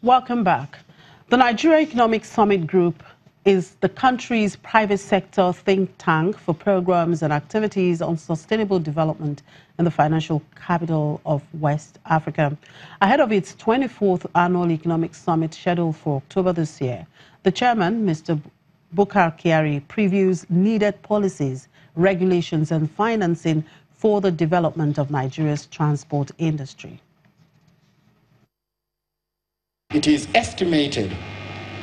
Welcome back. The Nigeria Economic Summit Group is the country's private sector think tank for programs and activities on sustainable development in the financial capital of West Africa. Ahead of its 24th annual economic summit scheduled for October this year, the chairman, Mr. Bukar Kyari, previews needed policies, regulations and financing for the development of Nigeria's transport industry. It is estimated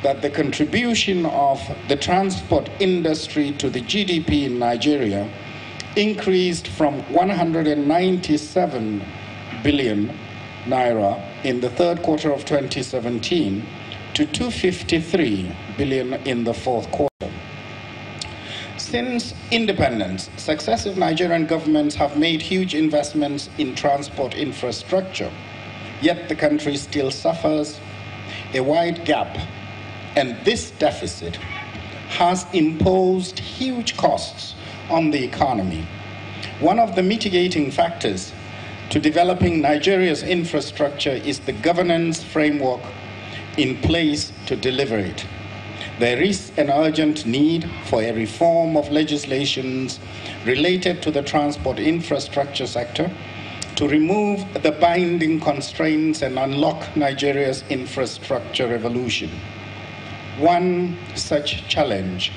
that the contribution of the transport industry to the GDP in Nigeria increased from 197 billion naira in the third quarter of 2017 to 253 billion in the fourth quarter. Since independence, successive Nigerian governments have made huge investments in transport infrastructure, yet the country still suffers a wide gap, and this deficit has imposed huge costs on the economy. One of the mitigating factors to developing Nigeria's infrastructure is the governance framework in place to deliver it. There is an urgent need for a reform of legislations related to the transport infrastructure sector to remove the binding constraints and unlock Nigeria's infrastructure revolution. One such challenge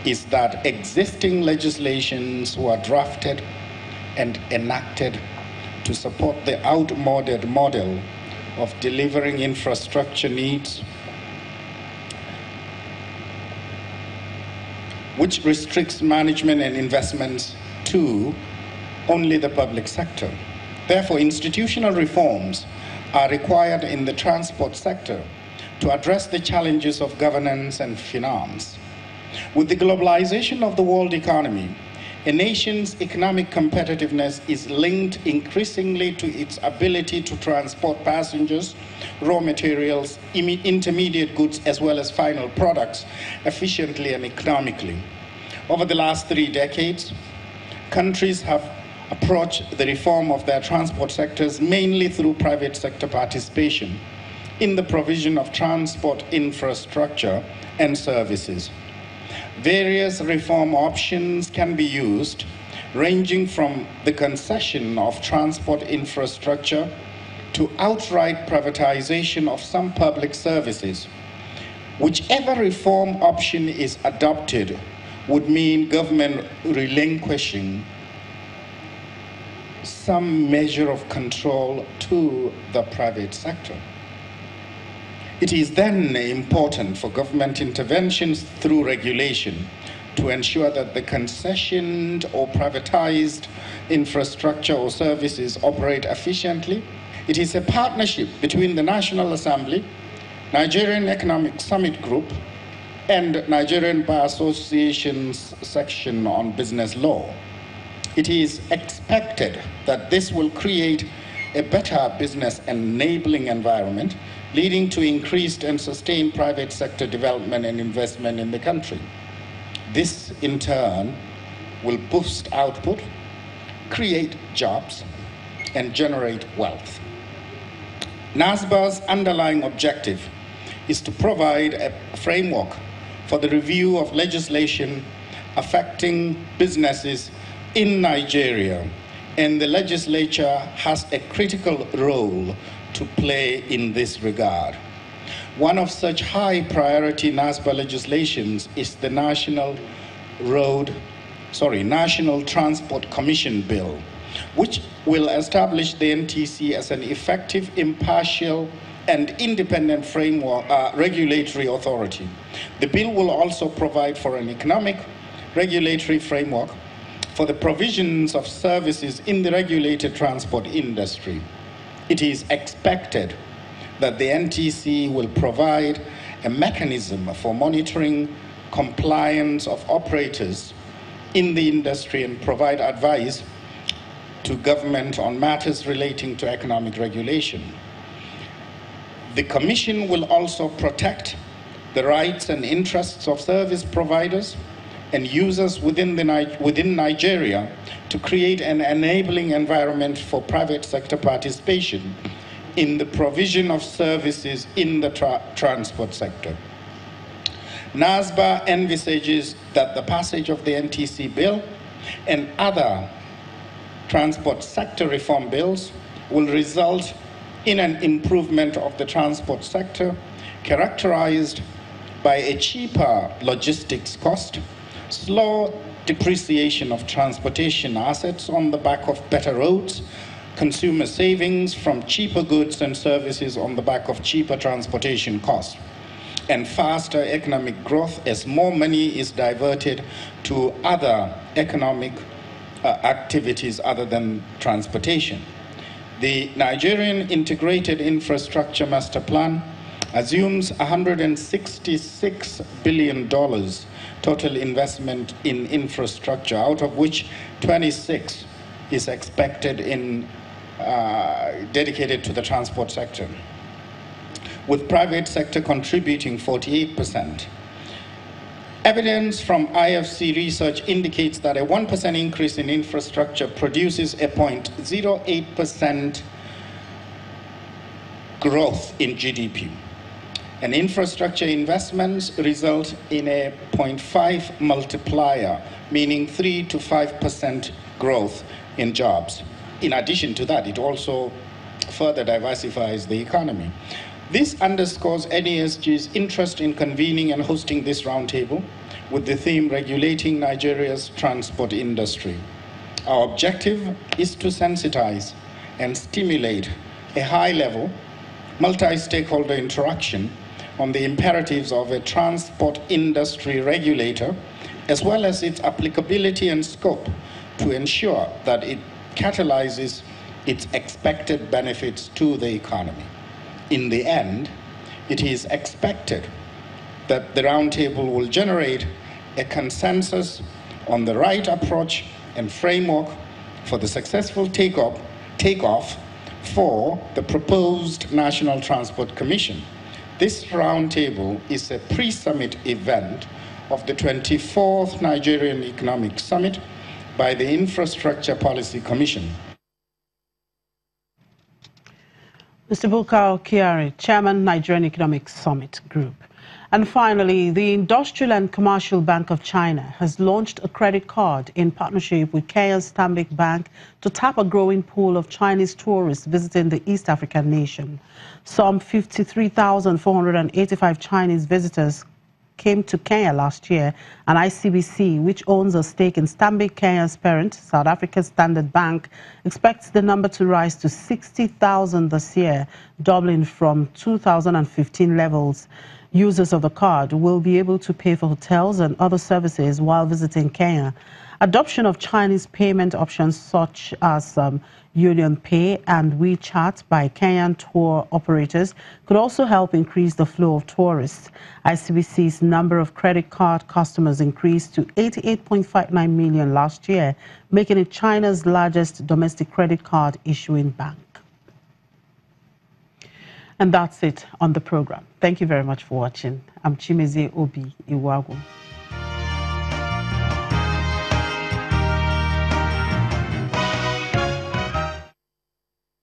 is that existing legislations were drafted and enacted to support the outmoded model of delivering infrastructure needs, which restricts management and investments to only the public sector. Therefore, institutional reforms are required in the transport sector to address the challenges of governance and finance. With the globalization of the world economy, a nation's economic competitiveness is linked increasingly to its ability to transport passengers, raw materials, intermediate goods, as well as final products efficiently and economically. Over the last 3 decades, countries have approached the reform of their transport sectors mainly through private sector participation in the provision of transport infrastructure and services. Various reform options can be used, ranging from the concession of transport infrastructure to outright privatization of some public services. Whichever reform option is adopted would mean government relinquishing some measure of control to the private sector. It is then important for government interventions through regulation to ensure that the concessioned or privatized infrastructure or services operate efficiently. It is a partnership between the National Assembly, Nigerian Economic Summit Group, and Nigerian Bar Association's section on business law. It is expected that this will create a better business enabling environment, leading to increased and sustained private sector development and investment in the country. This, in turn, will boost output, create jobs, and generate wealth. NASBA's underlying objective is to provide a framework for the review of legislation affecting businesses in Nigeria, and the legislature has a critical role to play in this regard. One of such high priority NASBA legislations is the National Transport Commission Bill, which will establish the NTC as an effective, impartial, and independent framework, regulatory authority. The bill will also provide for an economic regulatory framework for the provisions of services in the regulated transport industry. It is expected that the NTC will provide a mechanism for monitoring compliance of operators in the industry and provide advice to government on matters relating to economic regulation. The Commission will also protect the rights and interests of service providers and users within Nigeria to create an enabling environment for private sector participation in the provision of services in the transport sector. NASBA envisages that the passage of the NTC bill and other transport sector reform bills will result in an improvement of the transport sector characterized by a cheaper logistics cost, slow depreciation of transportation assets on the back of better roads, consumer savings from cheaper goods and services on the back of cheaper transportation costs, and faster economic growth as more money is diverted to other economic activities other than transportation. The Nigerian Integrated Infrastructure Masterplan assumes $166 billion total investment in infrastructure, out of which 26 is expected in dedicated to the transport sector, with private sector contributing 48%. Evidence from IFC research indicates that a 1% increase in infrastructure produces a 0.08% growth in GDP. And infrastructure investments result in a 0.5 multiplier, meaning 3 to 5% growth in jobs. In addition to that, it also further diversifies the economy. This underscores NESG's interest in convening and hosting this roundtable with the theme Regulating Nigeria's Transport Industry. Our objective is to sensitize and stimulate a high-level, multi-stakeholder interaction on the imperatives of a transport industry regulator, as well as its applicability and scope to ensure that it catalyzes its expected benefits to the economy. In the end, it is expected that the roundtable will generate a consensus on the right approach and framework for the successful takeoff for the proposed National Transport Commission. This roundtable is a pre-summit event of the 24th Nigerian Economic Summit by the Infrastructure Policy Commission. Mr. Bukar Kiari, Chairman, Nigerian Economic Summit Group. And finally, the Industrial and Commercial Bank of China has launched a credit card in partnership with Kenya's Stanbic Bank to tap a growing pool of Chinese tourists visiting the East African nation. Some 53,485 Chinese visitors came to Kenya last year, and ICBC, which owns a stake in Stanbic Kenya's parent, South Africa's Standard Bank, expects the number to rise to 60,000 this year, doubling from 2015 levels. Users of the card will be able to pay for hotels and other services while visiting Kenya. Adoption of Chinese payment options such as Union Pay and WeChat by Kenyan tour operators could also help increase the flow of tourists. ICBC's number of credit card customers increased to 88.59 million last year, making it China's largest domestic credit card issuing bank. And that's it on the program. Thank you very much for watching. I'm Chimeze Obi Iwagu.